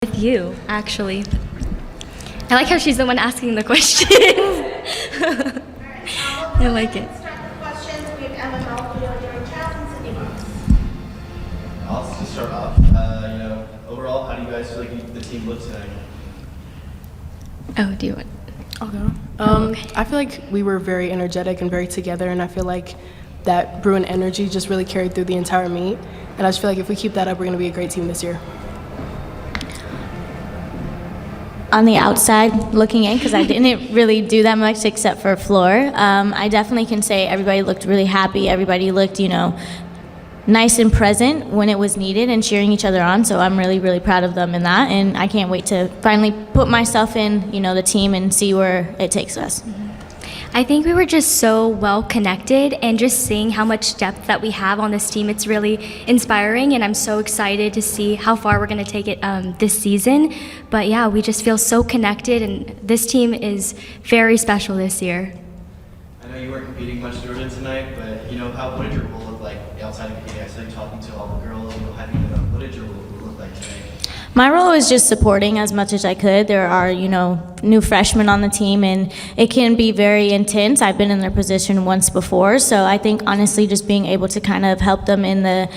With you, actually. I like how she's the one asking the questions. I like it. Let's start the questions. We have Emma Malabuyo during Chiles and Sydney Barros. I'll just start off. Overall, how do you guys feel like the team looks tonight? Oh, do you want? I'll go. I feel like we were very energetic and very together, and I feel like that Bruin energy just really carried through the entire meet. And I just feel like if we keep that up, we're going to be a great team this year. On the outside looking in, because I didn't really do that much except for floor, I definitely can say everybody looked really happy. Everybody looked, nice and present when it was needed and cheering each other on. So I'm really, really proud of them in that. And I can't wait to finally put myself in, the team and see where it takes us. I think we were just so well connected, and just seeing how much depth that we have on this team, it's really inspiring, and I'm so excited to see how far we're going to take it this season. But yeah, we just feel so connected, and this team is very special this year. I know you weren't competing much, Jordan, tonight, but what did your role look like outside of competing? I saw you talking to all the girls. What did your role look like tonight? My role was just supporting as much as I could. There are, new freshmen on the team, and it can be very intense. I've been in their position once before, so I think honestly just being able to kind of help them in the,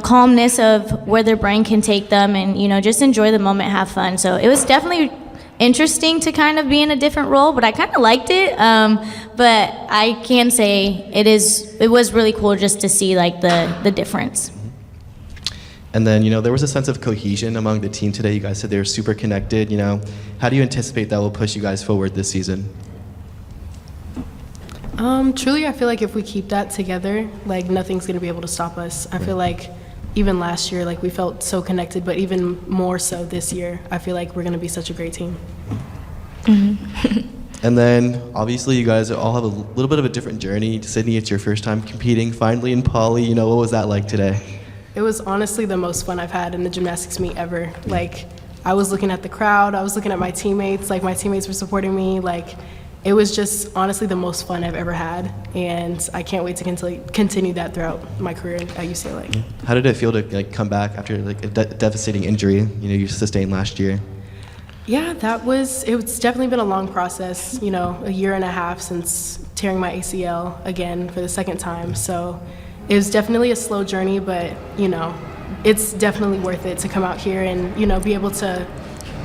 calmness of where their brain can take them, and, just enjoy the moment, have fun. So it was definitely interesting to kind of be in a different role, but I kind of liked it. But I can say it was really cool just to see like the difference. And then, there was a sense of cohesion among the team today. You guys said they were super connected. How do you anticipate that will push you guys forward this season? Truly, I feel like if we keep that together, like nothing's going to be able to stop us. I feel like even last year, like we felt so connected, but even more so this year, I feel like we're going to be such a great team. And then, obviously, you guys all have a little bit of a different journey. Sydney, it's your first time competing finally in poly. What was that like today? It was honestly the most fun I've had in the gymnastics meet ever. Like, I was looking at the crowd, I was looking at my teammates, like my teammates were supporting me. Like, it was just honestly the most fun I've ever had, and I can't wait to continue that throughout my career at UCLA. How did it feel to come back after a devastating injury you sustained last year? Yeah, it's definitely been a long process, a year and a half since tearing my ACL again for the second time. So it was definitely a slow journey, but, it's definitely worth it to come out here and, be able to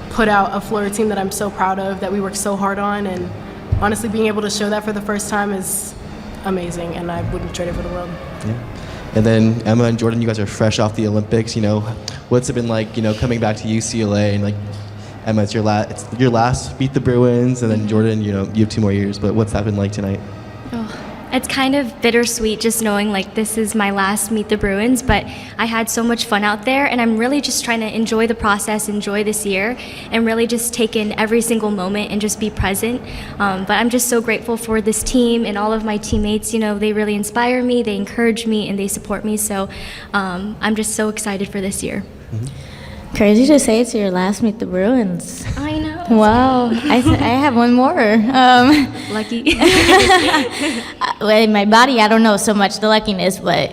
put out a floor team that I'm so proud of, that we worked so hard on. And honestly, being able to show that for the first time is amazing, and I wouldn't trade it for the world. Yeah. And then Emma and Jordan, you guys are fresh off the Olympics. What's it been like, coming back to UCLA? And Emma, it's your last Meet the Bruins, and then Jordan, you have 2 more years. But what's that been like tonight? It's kind of bittersweet just knowing this is my last Meet the Bruins, but I had so much fun out there, and I'm really just trying to enjoy the process, enjoy this year, and really just take in every single moment and just be present. But I'm just so grateful for this team and all of my teammates. They really inspire me, they encourage me, and they support me. So I'm just so excited for this year. Crazy to say it's your last Meet the Bruins. I know. Wow. I have one more. Lucky. Well, in my body, I don't know so much the luckiness, but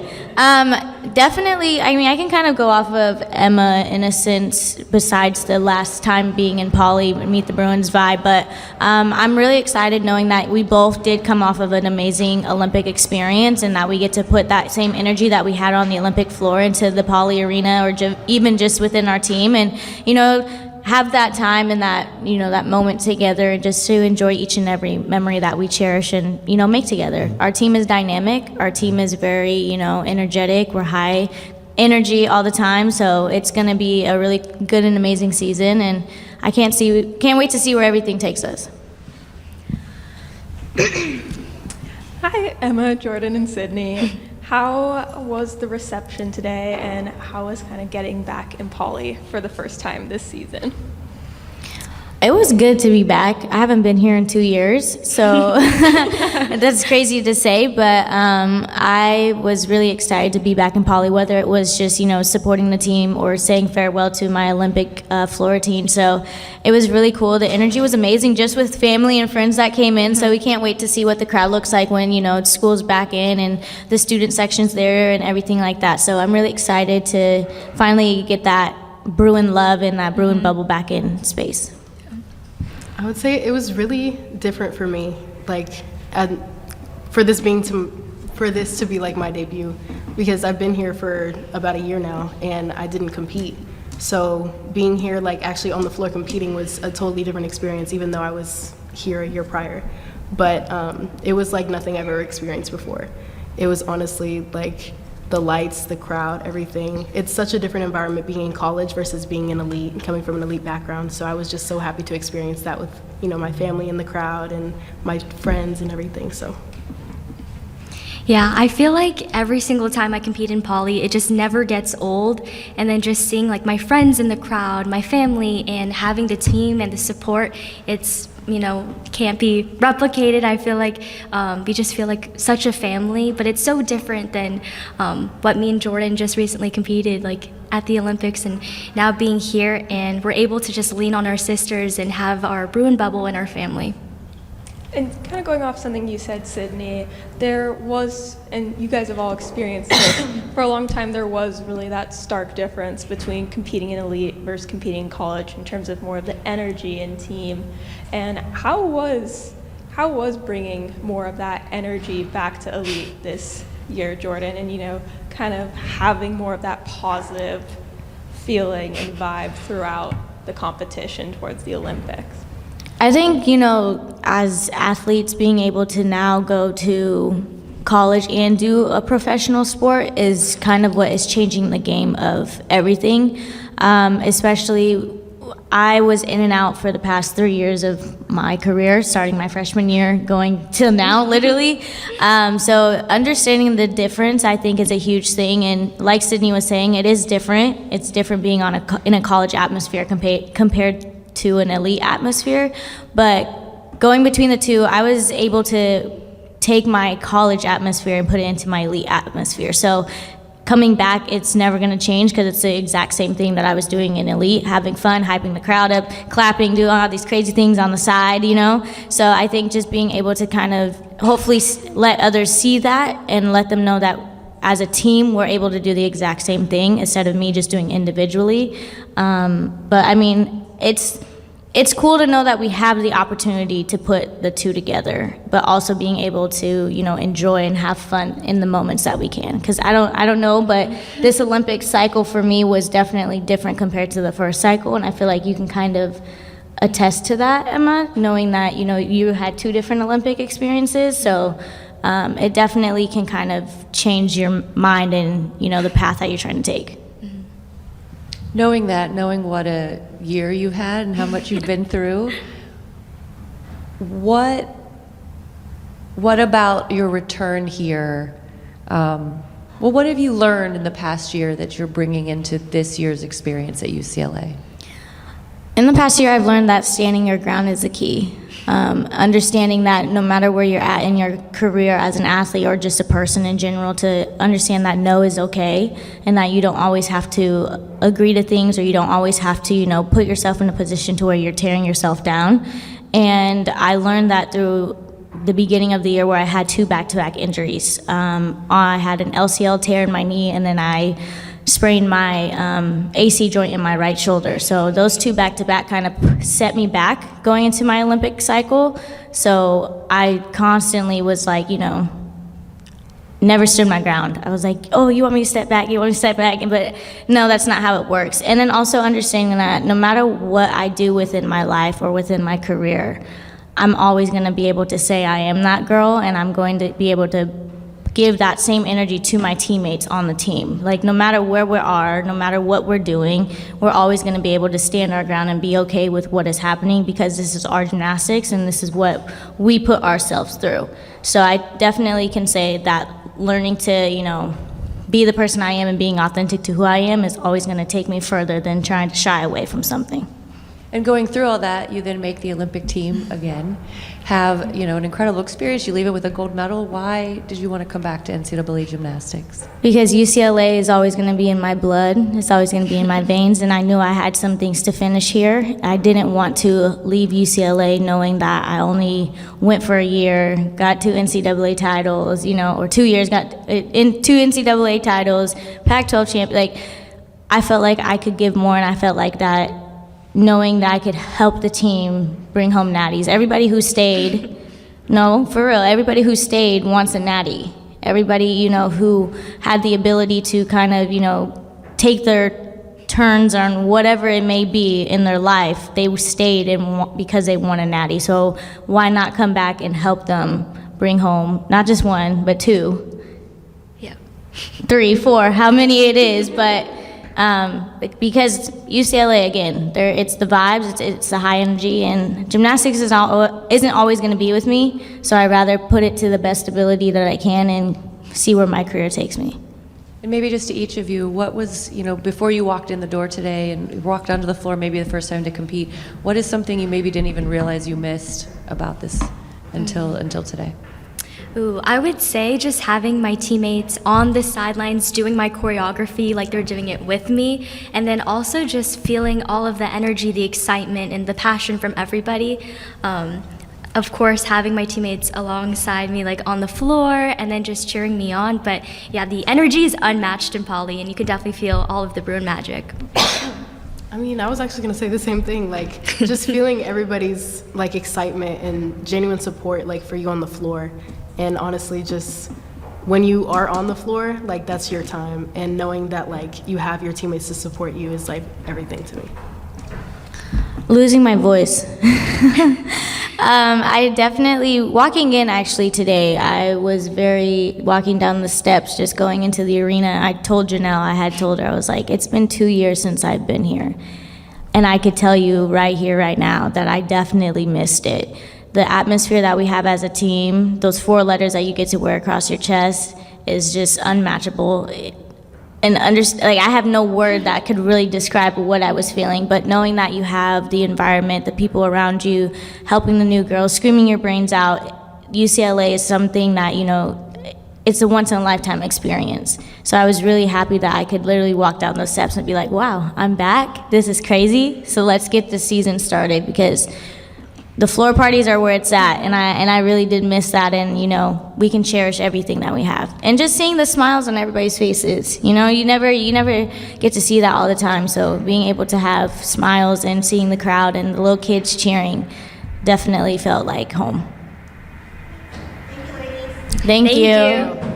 definitely, I can kind of go off of Emma in a sense, besides the last time being in poly, Meet the Bruins vibe, but I'm really excited knowing that we both did come off of an amazing Olympic experience, and that we get to put that same energy that we had on the Olympic floor into the poly arena, or even just within our team, and have that time and that that moment together, and just to enjoy each and every memory that we cherish and make together. Our team is dynamic. Our team is very energetic. We're high energy all the time, so it's going to be a really good and amazing season, and I can't wait to see where everything takes us. Hi, Emma, Jordan, and Sydney. How was the reception today, and how was kind of getting back in poly for the first time this season? It was good to be back. I haven't been here in 2 years, so that's crazy to say, but I was really excited to be back in poly, whether it was just, supporting the team or saying farewell to my Olympic floor team. So it was really cool. The energy was amazing, just with family and friends that came in, so we can't wait to see what the crowd looks like when, school's back in and the student section's there and everything like that. So I'm really excited to finally get that Bruin love and that Bruin bubble back in space. I would say it was really different for me, like, for this to be like my debut, because I've been here for about a year now and I didn't compete. So being here, like actually on the floor competing, was a totally different experience, even though I was here a year prior. But it was like nothing I've ever experienced before. It was honestly like the lights, the crowd, everything. It's such a different environment being in college versus being in elite and coming from an elite background. So I was just so happy to experience that with, you know, my family in the crowd and my friends and everything, so. Yeah, I feel like every single time I compete in poly, it just never gets old. And then just seeing like my friends in the crowd, my family, and having the team and the support, it's, you know, can't be replicated. I feel like we just feel like such a family, but it's so different than what me and Jordan just recently competed like at the Olympics, and now being here and we're able to just lean on our sisters and have our Bruin bubble in our family. And kind of going off something you said, Sydney, there was, and you guys have all experienced it, for a long time there was really that stark difference between competing in elite versus competing in college in terms of more of the energy and team. And how was bringing more of that energy back to elite this year, Jordan, and, you know, kind of having more of that positive feeling and vibe throughout the competition towards the Olympics? I think, you know, as athletes, being able to now go to college and do a professional sport is kind of what is changing the game of everything. Especially, I was in and out for the past 3 years of my career, starting my freshman year, going till now, literally. So understanding the difference, I think, is a huge thing. And like Sydney was saying, it is different. It's different being in a college atmosphere compared to an elite atmosphere. But going between the two, I was able to take my college atmosphere and put it into my elite atmosphere. So coming back, it's never going to change because it's the exact same thing that I was doing in elite, having fun, hyping the crowd up, clapping, doing all these crazy things on the side, you know? So I think just being able to kind of hopefully let others see that and let them know that as a team, we're able to do the exact same thing instead of me just doing individually. But I mean, it's cool to know that we have the opportunity to put the two together, but also being able to, you know, enjoy and have fun in the moments that we can. Because I don't know, but this Olympic cycle for me was definitely different compared to the first cycle, and I feel like you can kind of attest to that, Emma, knowing that, you know, you had 2 different Olympic experiences. So it definitely can kind of change your mind and, you know, the path that you're trying to take. Knowing what a year you had and how much you've been through, what about your return here? What have you learned in the past year that you're bringing into this year's experience at UCLA? In the past year, I've learned that standing your ground is the key. Understanding that no matter where you're at in your career as an athlete or just a person in general, to understand that no is okay and that you don't always have to agree to things, or you don't always have to, you know, put yourself in a position to where you're tearing yourself down. And I learned that through the beginning of the year where I had 2 back-to-back injuries. I had an LCL tear in my knee, and then I sprained my AC joint in my right shoulder. So those 2 back-to-back kind of set me back going into my Olympic cycle. So I constantly was like, you know, never stood my ground. I was like, oh, you want me to step back? You want me to step back? But no, that's not how it works. And then also understanding that no matter what I do within my life or within my career, I'm always going to be able to say I am that girl, and I'm going to be able to give that same energy to my teammates on the team. Like, no matter where we are, no matter what we're doing, we're always going to be able to stand our ground and be okay with what is happening, because this is our gymnastics and this is what we put ourselves through. So I definitely can say that learning to, you know, be the person I am and being authentic to who I am is always going to take me further than trying to shy away from something. And going through all that, you then make the Olympic team again, have, you know, an incredible experience. You leave it with a gold medal. Why did you want to come back to NCAA gymnastics? Because UCLA is always going to be in my blood. It's always going to be in my veins, and I knew I had some things to finish here. I didn't want to leave UCLA knowing that I only went for a year, got 2 NCAA titles, you know, or 2 years, got in 2 NCAA titles, Pac-12 champ. Like, I felt like I could give more, and I felt like that knowing that I could help the team bring home natties. Everybody who stayed, no, for real, everybody who stayed wants a natty. Everybody, you know, who had the ability to kind of, you know, take their turns on whatever it may be in their life, they stayed because they won a natty. So why not come back and help them bring home not just one, but two, Yeah. 3, 4, how many it is, but because UCLA, again, it's the vibes, it's the high energy, and gymnastics isn't always going to be with me, so I'd rather put it to the best ability that I can and see where my career takes me. And maybe just to each of you, what was, you know, before you walked in the door today and walked onto the floor maybe the first time to compete, what is something you maybe didn't even realize you missed about this until today? Ooh, I would say just having my teammates on the sidelines doing my choreography like they're doing it with me, and then also just feeling all of the energy, the excitement, and the passion from everybody. Of course, having my teammates alongside me, like on the floor, and then just cheering me on. But yeah, the energy is unmatched in Poly, and you can definitely feel all of the Bruin magic. I mean, I was actually gonna say the same thing, like just feeling everybody's like excitement and genuine support like for you on the floor. And honestly, just when you are on the floor, like that's your time, and knowing that like you have your teammates to support you is like everything to me. Losing my voice. I definitely, walking in actually today, I was walking down the steps, just going into the arena. I told Janelle, I told her, I was like, it's been 2 years since I've been here. And I could tell you right here, right now, that I definitely missed it. The atmosphere that we have as a team, those 4 letters that you get to wear across your chest is just unmatchable. And I have no word that could really describe what I was feeling, but knowing that you have the environment, the people around you, helping the new girls, screaming your brains out, UCLA is something that, you know, it's a once-in-a-lifetime experience. So I was really happy that I could literally walk down those steps and be like, wow, I'm back, this is crazy, so let's get the season started, because the floor parties are where it's at, and I really did miss that, and, you know, we can cherish everything that we have. And just seeing the smiles on everybody's faces, you know, you never get to see that all the time, so being able to have smiles and seeing the crowd and the little kids cheering definitely felt like home. Thank you, ladies. Thank you. you.